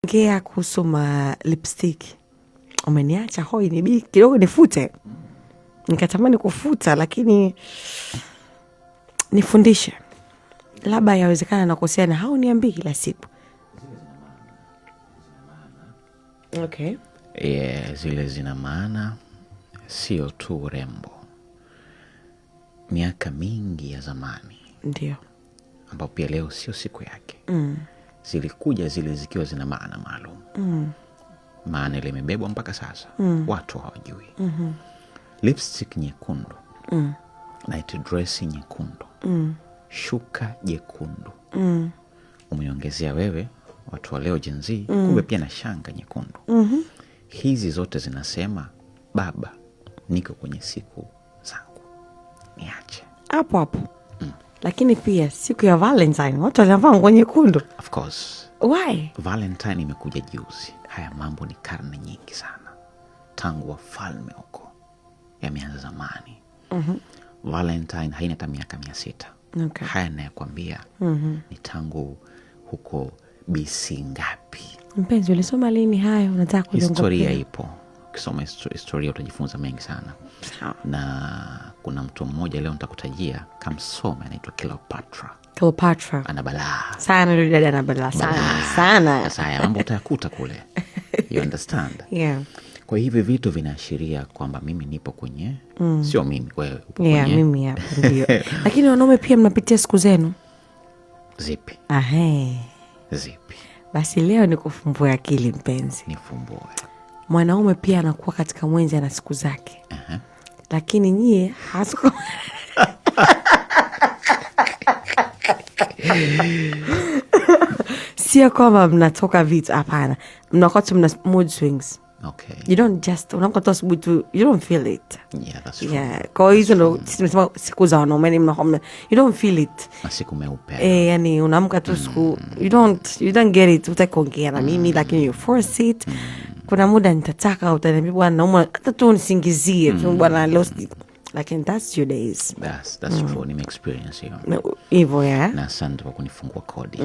Ngea kuhusu lipstick. Umeniacha hoi ni kidogo nifute. Nikatamani kufuta lakini nifundishe. Labda yawezekana nakosea na hauniambii kila siku. Okay. Zile zina maana, sio tu urembo. Miaka mingi ya zamani. Ndio. Ambao pia leo sio siku yake. Zilikuja zile zikiwa zina maana maalum. Maana ile imebebwa mpaka sasa. Watu hawajui. Lipstick nyekundu. Night dress nyekundu. Shuka jekundu. Umeongezea wewe watu wa leo Gen Z, kumbe pia na shanga nyekundu. Hizi zote zinasema baba, niko kwenye siku zangu, niache hapo hapo. Lakini pia siku ya Valentine watu wanavaa nguo nyekundu. Of course. Why? Valentine imekuja juzi. Haya mambo ni karne nyingi sana, tangu wafalme huko yameanza zamani. Valentine haina hata miaka 600. Okay. Haya nayakwambia ni tangu huko BC ngapi. Mpenzi, ulisoma lini haya? Unataka kujua? Historia ipo. Ukisoma historia utajifunza mengi sana. Na kuna mtu mmoja leo nitakutajia kamsome, anaitwa Cleopatra. Ana balaa sana yule dada, ana balaa sana. Sasa haya mambo utayakuta kule. You understand? Yeah. Kwa hivi vitu vinaashiria kwamba mimi nipo kwenye sio mimi, wewe upo kwenye. Yeah, mimi hapa ndio. Lakini wanaume pia mnapitia siku zenu. Zipi? Zipi? Basi leo nikufumbue akili mpenzi. Nifumbue. Mwanaume pia anakuwa katika mwenzi ana siku zake. Lakini nyie hasuko. Sio kwamba mnatoka vitu, hapana. Mnakuwa tu mna mood swings. Okay. You don't just, unakuwa asubuhi tu, you don't feel it. Yeah, that's true. Yeah, kwa hiyo ndo tumesema siku za wanaume ni mnakuwa, you don't feel it. Masiku meupe. Yani unaamka tu siku, you don't get it, utakuongea na mimi lakini you force it. Kuna muda nitataka utaniambia bwana nauma, hata tu nisingizie tu bwana leo, lakini that's your days. That's true. Nime experience hiyo. Hivyo ya. Na asante kwa kunifungua kodi.